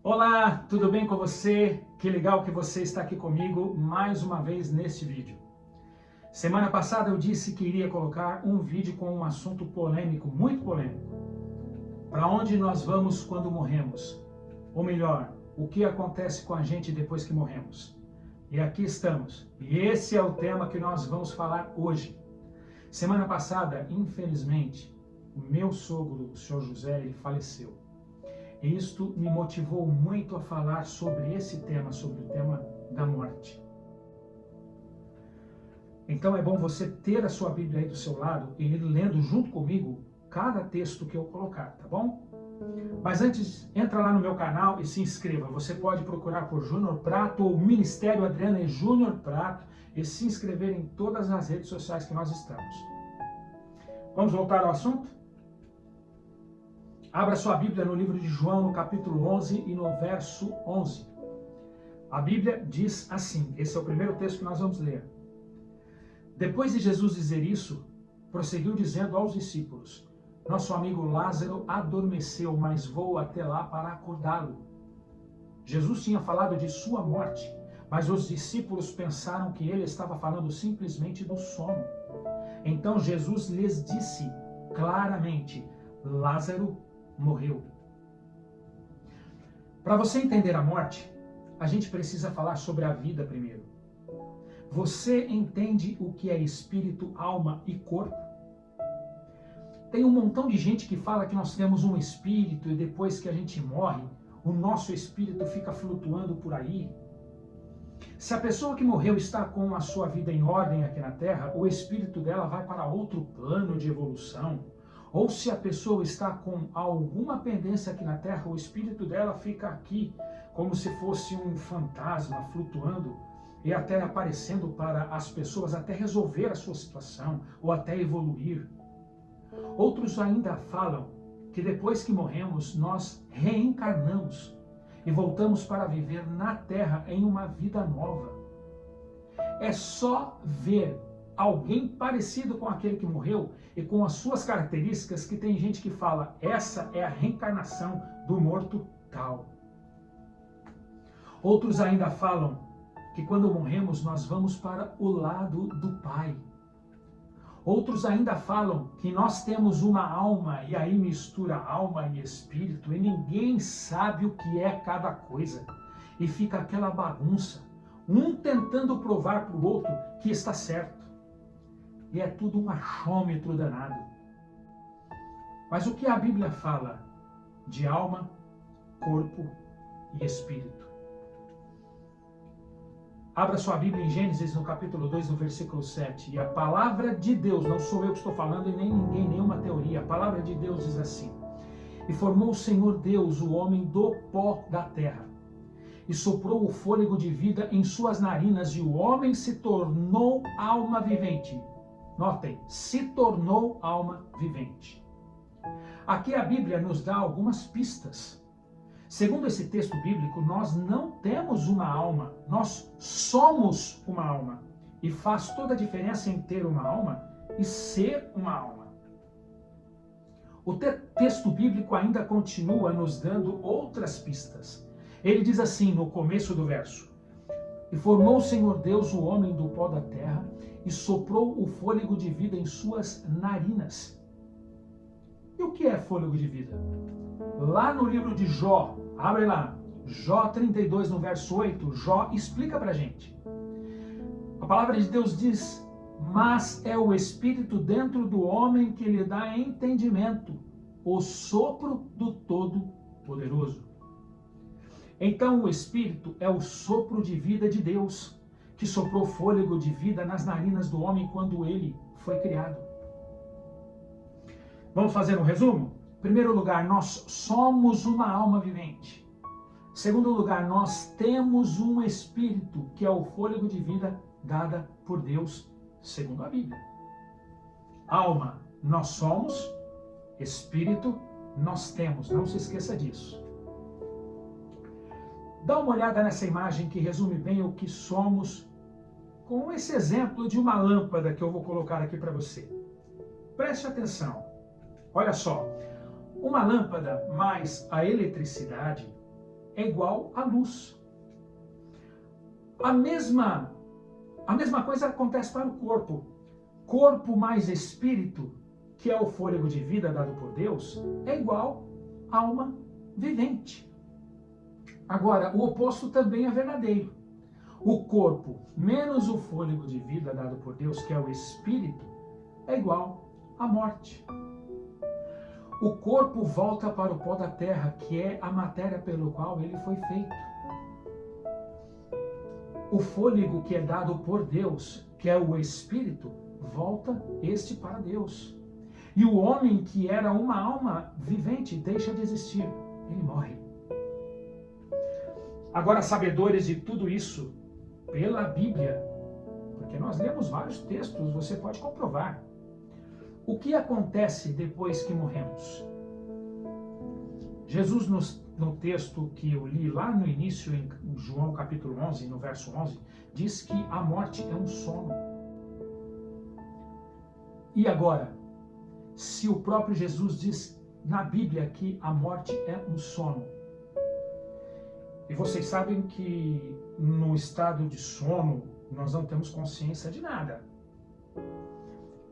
Olá, tudo bem com você? Que legal que você está aqui comigo mais uma vez neste vídeo. Semana passada eu disse que iria colocar um vídeo com um assunto polêmico, muito polêmico. Para onde nós vamos quando morremos? Ou melhor, o que acontece com a gente depois que morremos? E aqui estamos. E esse é o tema que nós vamos falar hoje. Semana passada, infelizmente, o meu sogro, o senhor José, ele faleceu. Isto me motivou muito a falar sobre esse tema, sobre o tema da morte. Então é bom você ter a sua Bíblia aí do seu lado e ir lendo junto comigo cada texto que eu colocar, tá bom? Mas antes, entra lá no meu canal e se inscreva. Você pode procurar por Júnior Prato ou Ministério Adriana e Júnior Prato e se inscrever em todas as redes sociais que nós estamos. Vamos voltar ao assunto? Abra sua Bíblia no livro de João, no capítulo 11 e no verso 11. A Bíblia diz assim, esse é o primeiro texto que nós vamos ler. Depois de Jesus dizer isso, prosseguiu dizendo aos discípulos, nosso amigo Lázaro adormeceu, mas vou até lá para acordá-lo. Jesus tinha falado de sua morte, mas os discípulos pensaram que ele estava falando simplesmente do sono. Então Jesus lhes disse claramente, Lázaro morreu. Para você entender a morte, a gente precisa falar sobre a vida primeiro. Você entende o que é espírito, alma e corpo? Tem um montão de gente que fala que nós temos um espírito e depois que a gente morre, o nosso espírito fica flutuando por aí. Se a pessoa que morreu está com a sua vida em ordem aqui na Terra, o espírito dela vai para outro plano de evolução. Ou se a pessoa está com alguma pendência aqui na Terra, o espírito dela fica aqui como se fosse um fantasma flutuando e até aparecendo para as pessoas até resolver a sua situação ou até evoluir. Outros ainda falam que depois que morremos, nós reencarnamos e voltamos para viver na Terra em uma vida nova. É só ver alguém parecido com aquele que morreu e com as suas características que tem gente que fala, essa é a reencarnação do morto tal. Outros ainda falam que quando morremos nós vamos para o lado do Pai. Outros ainda falam que nós temos uma alma e aí mistura alma e espírito e ninguém sabe o que é cada coisa. E fica aquela bagunça, um tentando provar para o outro que está certo. E é tudo um achômetro danado. Mas o que a Bíblia fala de alma, corpo e espírito? Abra sua Bíblia em Gênesis, no capítulo 2, no versículo 7. E a palavra de Deus, não sou eu que estou falando e nem ninguém, nenhuma teoria. A palavra de Deus diz assim. E formou o Senhor Deus o homem do pó da terra. E soprou o fôlego de vida em suas narinas e o homem se tornou alma vivente. Notem, se tornou alma vivente. Aqui a Bíblia nos dá algumas pistas. Segundo esse texto bíblico, nós não temos uma alma, nós somos uma alma. E faz toda a diferença em ter uma alma e ser uma alma. O texto bíblico ainda continua nos dando outras pistas. Ele diz assim no começo do verso, e formou o Senhor Deus o homem do pó da terra e soprou o fôlego de vida em suas narinas. E o que é fôlego de vida? Lá no livro de Jó, abre lá, Jó 32, no verso 8, Jó explica pra gente. A palavra de Deus diz, mas é o Espírito dentro do homem que lhe dá entendimento, o sopro do Todo-Poderoso. Então o Espírito é o sopro de vida de Deus, que soprou fôlego de vida nas narinas do homem quando ele foi criado. Vamos fazer um resumo? Em primeiro lugar, nós somos uma alma vivente. Em segundo lugar, nós temos um Espírito, que é o fôlego de vida dada por Deus, segundo a Bíblia. Alma, nós somos. Espírito, nós temos. Não se esqueça disso. Dá uma olhada nessa imagem que resume bem o que somos, com esse exemplo de uma lâmpada que eu vou colocar aqui para você. Preste atenção. Olha só, uma lâmpada mais a eletricidade é igual à luz. A mesma coisa acontece para o corpo. Corpo mais espírito, que é o fôlego de vida dado por Deus, é igual a alma vivente. Agora, o oposto também é verdadeiro. O corpo menos o fôlego de vida dado por Deus, que é o espírito, é igual à morte. O corpo volta para o pó da terra, que é a matéria pelo qual ele foi feito. O fôlego que é dado por Deus, que é o espírito, volta este para Deus. E o homem que era uma alma vivente deixa de existir, ele morre. Agora, sabedores de tudo isso, pela Bíblia, porque nós lemos vários textos, você pode comprovar. O que acontece depois que morremos? Jesus, no texto que eu li lá no início, em João capítulo 11, no verso 11, diz que a morte é um sono. E agora, se o próprio Jesus diz na Bíblia que a morte é um sono, e vocês sabem que no estado de sono nós não temos consciência de nada.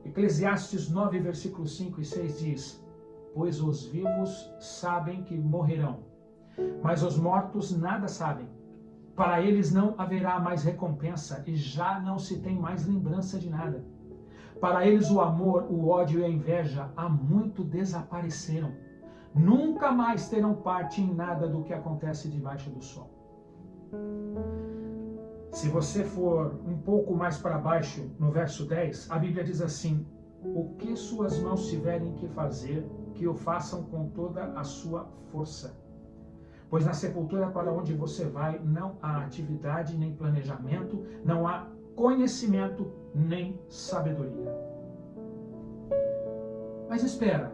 Eclesiastes 9, versículos 5 e 6 diz: pois os vivos sabem que morrerão, mas os mortos nada sabem. Para eles não haverá mais recompensa e já não se tem mais lembrança de nada. Para eles o amor, o ódio e a inveja há muito desapareceram. Nunca mais terão parte em nada do que acontece debaixo do sol. Se você for um pouco mais para baixo, no verso 10, a Bíblia diz assim: o que suas mãos tiverem que fazer, que o façam com toda a sua força. Pois na sepultura para onde você vai, não há atividade nem planejamento, não há conhecimento nem sabedoria. Mas espera,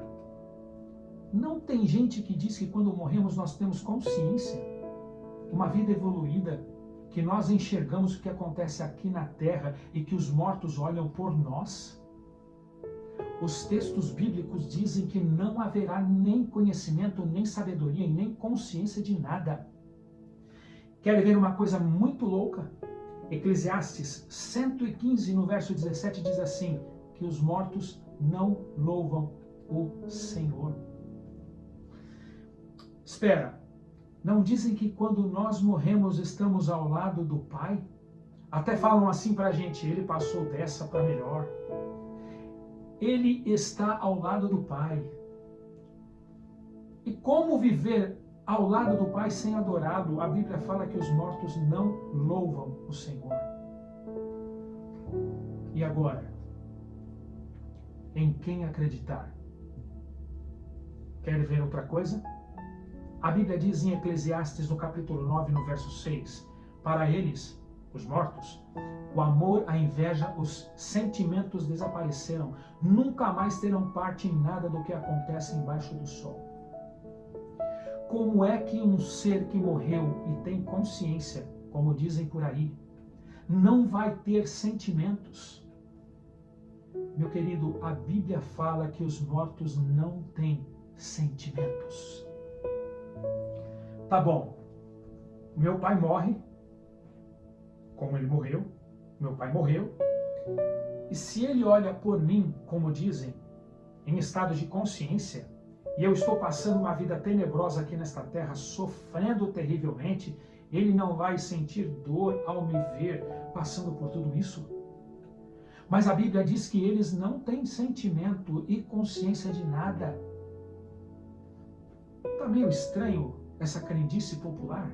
não tem gente que diz que quando morremos nós temos consciência, uma vida evoluída, que nós enxergamos o que acontece aqui na terra e que os mortos olham por nós? Os textos bíblicos dizem que não haverá nem conhecimento, nem sabedoria e nem consciência de nada. Querem ver uma coisa muito louca? Eclesiastes 115, no verso 17, diz assim, que os mortos não louvam o Senhor. Espera, não dizem que quando nós morremos estamos ao lado do Pai? Até falam assim pra gente, ele passou dessa para melhor. Ele está ao lado do Pai. E como viver ao lado do Pai sem adorá-lo? A Bíblia fala que os mortos não louvam o Senhor. E agora? Em quem acreditar? Quer ver outra coisa? A Bíblia diz em Eclesiastes, no capítulo 9, no verso 6, para eles, os mortos, o amor, a inveja, os sentimentos desapareceram, nunca mais terão parte em nada do que acontece embaixo do sol. Como é que um ser que morreu e tem consciência, como dizem por aí, não vai ter sentimentos? Meu querido, a Bíblia fala que os mortos não têm sentimentos. Tá bom, meu pai morre, como ele morreu, meu pai morreu, e se ele olha por mim, como dizem, em estado de consciência, e eu estou passando uma vida tenebrosa aqui nesta terra, sofrendo terrivelmente, ele não vai sentir dor ao me ver passando por tudo isso? Mas a Bíblia diz que eles não têm sentimento e consciência de nada. Tá meio estranho essa crendice popular?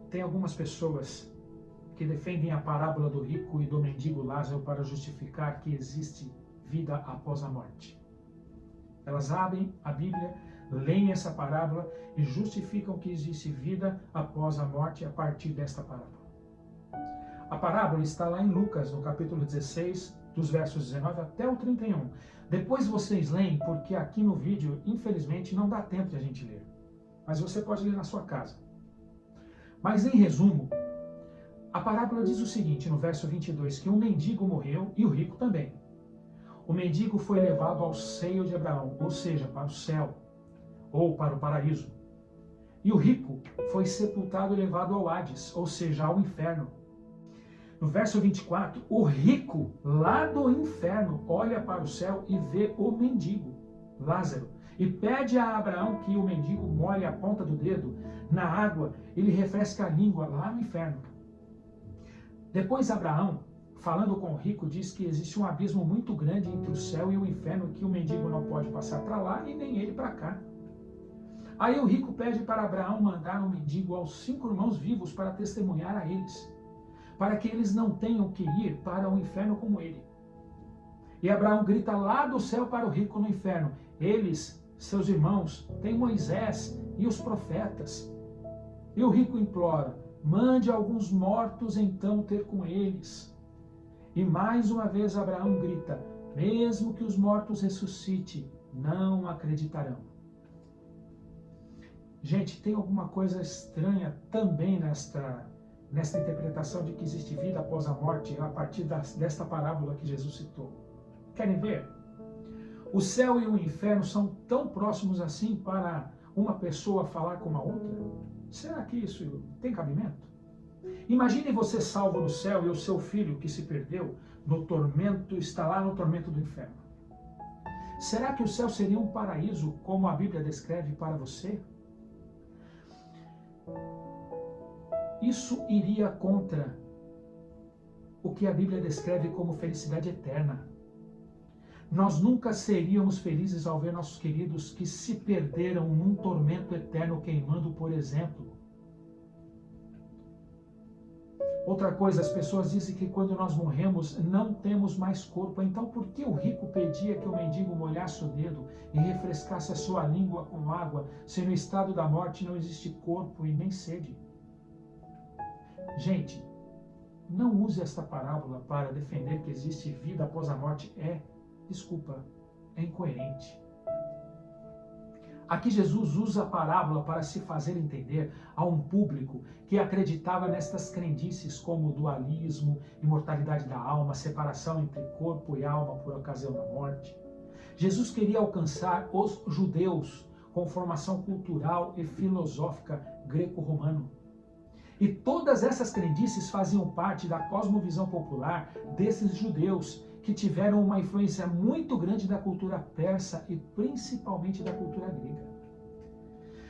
Tem algumas pessoas que defendem a parábola do rico e do mendigo Lázaro para justificar que existe vida após a morte. Elas abrem a Bíblia, leem essa parábola e justificam que existe vida após a morte a partir desta parábola. A parábola está lá em Lucas, no capítulo 16, dos versos 19 até o 31. Depois vocês leem, porque aqui no vídeo, infelizmente, não dá tempo de a gente ler. Mas você pode ler na sua casa. Mas, em resumo, a parábola diz o seguinte, no verso 22, que um mendigo morreu e o rico também. O mendigo foi levado ao seio de Abraão, ou seja, para o céu, ou para o paraíso. E o rico foi sepultado e levado ao Hades, ou seja, ao inferno. No verso 24, o rico, lá do inferno, olha para o céu e vê o mendigo, Lázaro, e pede a Abraão que o mendigo molhe a ponta do dedo na água e lhe refresque a língua lá no inferno. Depois Abraão, falando com o rico, diz que existe um abismo muito grande entre o céu e o inferno, que o mendigo não pode passar para lá e nem ele para cá. Aí o rico pede para Abraão mandar um mendigo aos 5 irmãos vivos para testemunhar a eles, para que eles não tenham que ir para o inferno como ele. E Abraão grita lá do céu para o rico no inferno: eles, seus irmãos, têm Moisés e os profetas. E o rico implora: mande alguns mortos então ter com eles. E mais uma vez Abraão grita: mesmo que os mortos ressuscitem, não acreditarão. Gente, tem alguma coisa estranha também nesta interpretação de que existe vida após a morte a partir desta parábola que Jesus citou. Querem ver? O céu e o inferno são tão próximos assim para uma pessoa falar com a outra? Será que isso tem cabimento? Imagine você salvo no céu e o seu filho que se perdeu no tormento está lá no tormento do inferno. Será que o céu seria um paraíso como a Bíblia descreve para você? Isso iria contra o que a Bíblia descreve como felicidade eterna. Nós nunca seríamos felizes ao ver nossos queridos que se perderam num tormento eterno queimando, por exemplo. Outra coisa, as pessoas dizem que quando nós morremos não temos mais corpo. Então por que o rico pedia que o mendigo molhasse o dedo e refrescasse a sua língua com água, se no estado da morte não existe corpo e nem sede? Gente, não use esta parábola para defender que existe vida após a morte. É incoerente. Aqui Jesus usa a parábola para se fazer entender a um público que acreditava nestas crendices como dualismo, imortalidade da alma, separação entre corpo e alma por ocasião da morte. Jesus queria alcançar os judeus com formação cultural e filosófica greco-romano. E todas essas crendices faziam parte da cosmovisão popular desses judeus que tiveram uma influência muito grande da cultura persa e principalmente da cultura grega.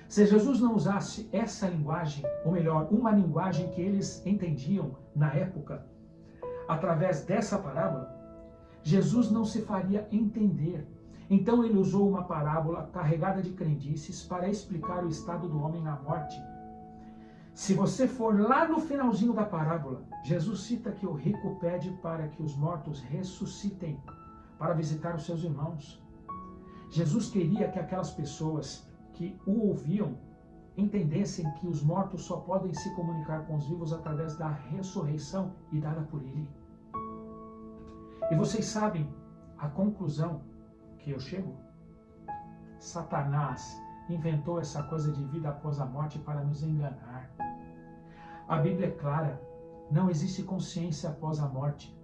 Se Jesus não usasse essa linguagem, ou melhor, uma linguagem que eles entendiam na época, através dessa parábola, Jesus não se faria entender. Então ele usou uma parábola carregada de crendices para explicar o estado do homem na morte. Se você for lá no finalzinho da parábola, Jesus cita que o rico pede para que os mortos ressuscitem para visitar os seus irmãos. Jesus queria que aquelas pessoas que o ouviam entendessem que os mortos só podem se comunicar com os vivos através da ressurreição e dada por ele. E vocês sabem a conclusão que eu chego? Satanás inventou essa coisa de vida após a morte para nos enganar. A Bíblia é clara, não existe consciência após a morte.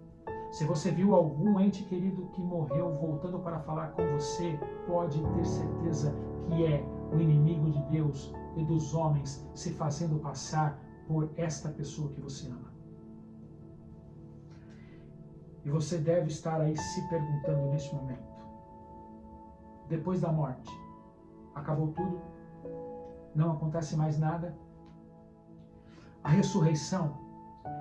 Se você viu algum ente querido que morreu voltando para falar com você, pode ter certeza que é o inimigo de Deus e dos homens se fazendo passar por esta pessoa que você ama. E você deve estar aí se perguntando neste momento: depois da morte, acabou tudo? Não acontece mais nada? A ressurreição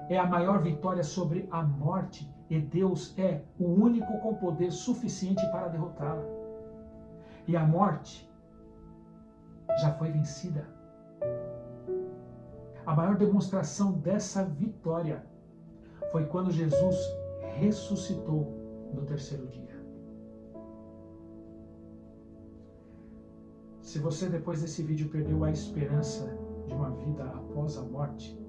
é a maior vitória sobre a morte e Deus é o único com poder suficiente para derrotá-la. E a morte já foi vencida. A maior demonstração dessa vitória foi quando Jesus ressuscitou no terceiro dia. Se você depois desse vídeo perdeu a esperança de uma vida após a morte,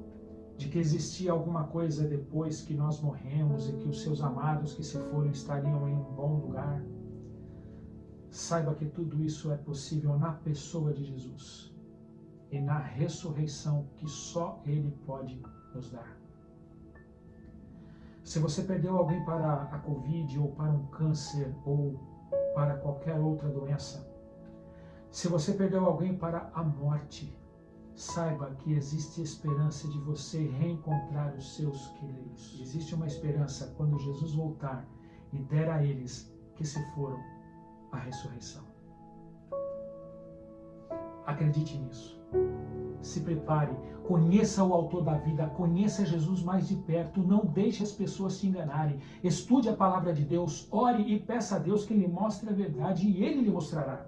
de que existia alguma coisa depois que nós morremos e que os seus amados que se foram estariam em um bom lugar, saiba que tudo isso é possível na pessoa de Jesus e na ressurreição que só Ele pode nos dar. Se você perdeu alguém para a Covid, ou para um câncer, ou para qualquer outra doença, se você perdeu alguém para a morte, saiba que existe esperança de você reencontrar os seus queridos. Existe uma esperança quando Jesus voltar e der a eles que se foram a ressurreição. Acredite nisso. Se prepare, conheça o autor da vida, conheça Jesus mais de perto, não deixe as pessoas te enganarem. Estude a palavra de Deus, ore e peça a Deus que lhe mostre a verdade e Ele lhe mostrará.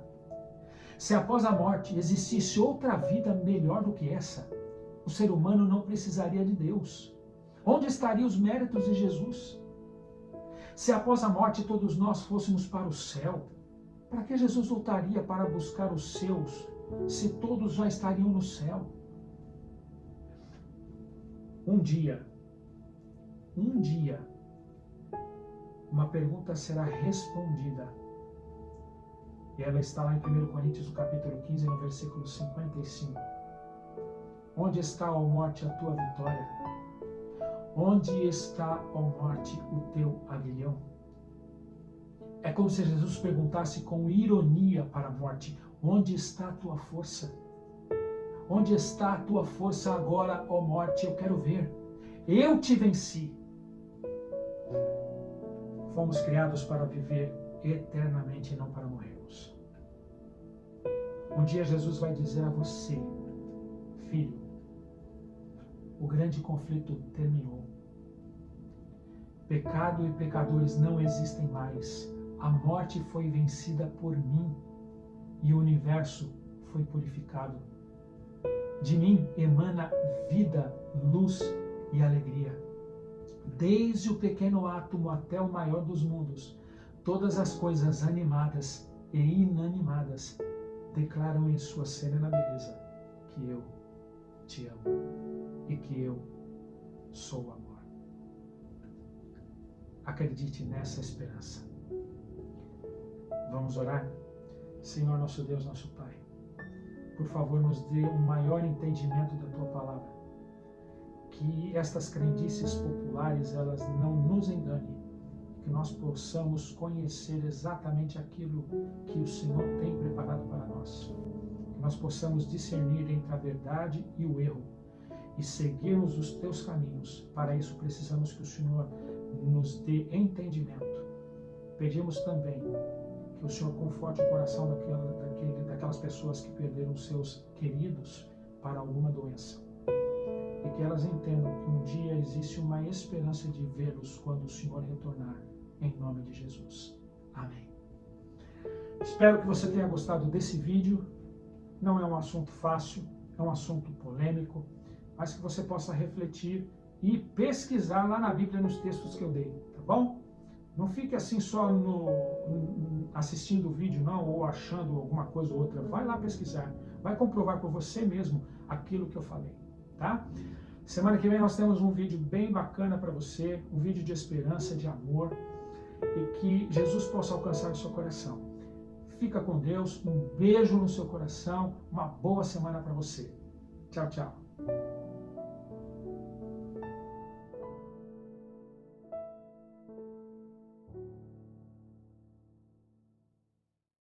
Se após a morte existisse outra vida melhor do que essa, o ser humano não precisaria de Deus. Onde estariam os méritos de Jesus? Se após a morte todos nós fôssemos para o céu, para que Jesus voltaria para buscar os seus, se todos já estariam no céu? Um dia, uma pergunta será respondida. E ela está lá em 1 Coríntios, no capítulo 15, no versículo 55. Onde está, ó morte, a tua vitória? Onde está, ó morte, o teu aguilhão? É como se Jesus perguntasse com ironia para a morte: onde está a tua força? Onde está a tua força agora, ó morte? Eu quero ver. Eu te venci. Fomos criados para viver eternamente e não para morrermos. Um dia Jesus vai dizer a você: filho, o grande conflito terminou. Pecado e pecadores não existem mais. A morte foi vencida por mim e o universo foi purificado. De mim emana vida, luz e alegria. Desde o pequeno átomo até o maior dos mundos, todas as coisas animadas e inanimadas declaram em sua serena beleza que eu te amo e que eu sou o amor. Acredite nessa esperança. Vamos orar? Senhor, nosso Deus, nosso Pai, por favor, nos dê um maior entendimento da Tua Palavra. Que estas crendices populares, elas não nos enganem. Que nós possamos conhecer exatamente aquilo que o Senhor tem preparado para nós. Que nós possamos discernir entre a verdade e o erro e seguirmos os Teus caminhos. Para isso precisamos que o Senhor nos dê entendimento. Pedimos também que o Senhor conforte o coração daquelas pessoas que perderam seus queridos para alguma doença. E que elas entendam que um dia existe uma esperança de vê-los quando o Senhor retornar, em nome de Jesus. Amém. Espero que você tenha gostado desse vídeo. Não é um assunto fácil, é um assunto polêmico, mas que você possa refletir e pesquisar lá na Bíblia, nos textos que eu dei, tá bom? Não fique assim só assistindo o vídeo, não, ou achando alguma coisa ou outra. Vai lá pesquisar, vai comprovar por você mesmo aquilo que eu falei, tá? Semana que vem nós temos um vídeo bem bacana para você, um vídeo de esperança, de amor, e que Jesus possa alcançar o seu coração. Fica com Deus, um beijo no seu coração, uma boa semana para você. Tchau, tchau.